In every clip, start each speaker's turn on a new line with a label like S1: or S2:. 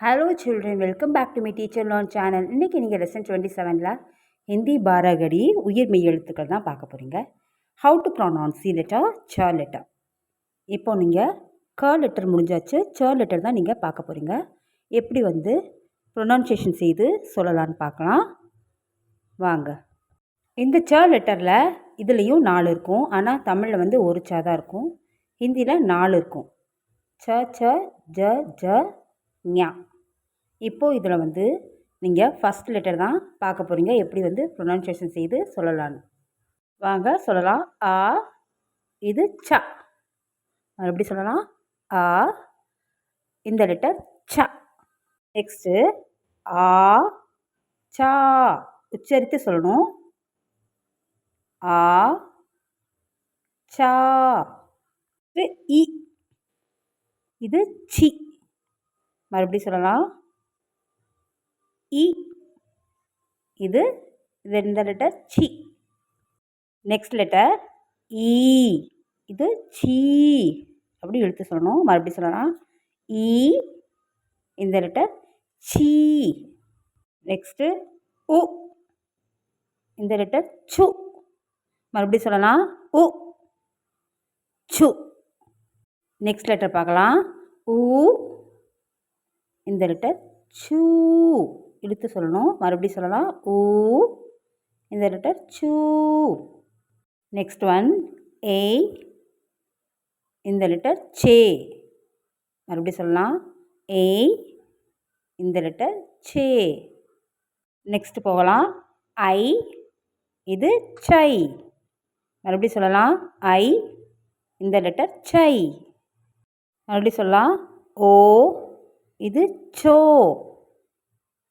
S1: Hello children, welcome back to my teacher learn channel. இன்னைக்கு நீங்கள் lesson 27ல Hindi பாரகடி உயிர் மெய் எழுத்துக்கள் தான் பார்க்க போகிறீங்க. How to pronounce C letter, ச லெட்டர். இப்போ நீங்கள் க லெட்டர் முடிஞ்சாச்சு, ச லெட்டர் தான் நீங்கள் பார்க்க போகிறீங்க. எப்படி ப்ரொனவுன்சியேஷன் செய்து சொல்லலான்னு பார்க்கலாம் வாங்க. இந்த ச லெட்டரில் இதுலேயும் 4 இருக்கும், ஆனால் தமிழில் ஒரு ச தான் இருக்கும், ஹிந்தியில் 4 இருக்கும். ச ச ஜ ஜ ஞா. இப்போது இதில் நீங்கள் ஃபஸ்ட் லெட்டர் தான் பார்க்க போகிறீங்க, எப்படி ப்ரொனவுன்சியேஷன் செய்து சொல்லலான்னு வாங்க சொல்லலாம். ஆ, இது ச. எப்படி சொல்லலாம்? ஆ, இந்த லெட்டர் ச. நெக்ஸ்ட்டு ஆ சா உச்சரித்து சொல்லணும். ஆ சா. இ, இது சி. மறுபடியும் சொல்லலாம். இ, இது இந்த லெட்டர் சி. நெக்ஸ்ட் லெட்டர் ஈ, இது சி. அப்படி எழுத்து சொல்லணும். மறுபடியும் சொல்லலாம். ஈ, இந்த லெட்டர் சி. நெக்ஸ்ட்டு உ, இந்த லெட்டர் சு. மறுபடியும் சொல்லலாம். உ சு. நெக்ஸ்ட் லெட்டர் பார்க்கலாம். ஊ, இந்த லெட்டர் சூ. இழுத்து சொல்லணும். மறுபடியும் சொல்லலாம். ஊ, இந்த லெட்டர் சூ. நெக்ஸ்ட் ஒன் ஏ, இந்த லெட்டர் சே. மறுபடியும் சொல்லலாம். ஏ, இந்த லெட்டர் சே. நெக்ஸ்ட் போகலாம். ஐ, இது சை. மறுபடியும் சொல்லலாம். ஐ, இந்த லெட்டர் சை. மறுபடியும் சொல்லலாம். ஓ, இது சோ.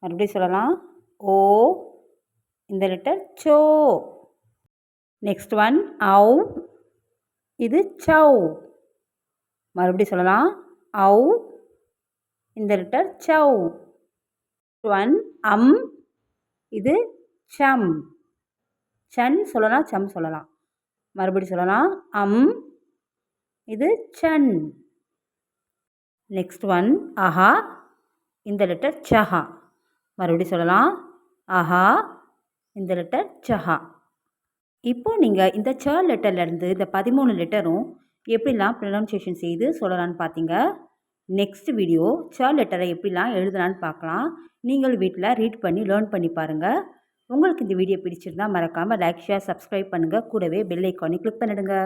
S1: மறுபடியும் சொல்லலாம். ஓ, இந்த லெட்டர் சோ. நெக்ஸ்ட் ஒன் ஔ, இது சௌ. மறுபடியும் சொல்லலாம். ஔ, இந்த லெட்டர் சௌ. ஒன் அம், இது சம். சன் சொல்லலாம், சம் சொல்லலாம். மறுபடியும் சொல்லலாம். அம், இது சன். நெக்ஸ்ட் ஒன் அஹா, இந்த லெட்டர் சஹா. மறுபடியும் சொல்லலாம். அஹா, இந்த லெட்டர் சஹா. இப்போது நீங்கள் இந்த ச லெட்டர்லேருந்து இந்த 13 லெட்டரும் எப்படிலாம் ப்ரொனவுன்சியேஷன் செய்து சொல்லலான்னு பார்த்தீங்க. நெக்ஸ்ட் வீடியோ ச லெட்டரை எப்படிலாம் எழுதலான்னு பார்க்கலாம். நீங்கள் வீட்டில் ரீட் பண்ணி லேர்ன் பண்ணி பாருங்கள். உங்களுக்கு இந்த வீடியோ பிடிச்சிருந்தால் மறக்காமல் லைக், ஷேர், சப்ஸ்கிரைப் பண்ணுங்கள். கூடவே பெல் ஐக்கானை கிளிக் பண்ணிடுங்க.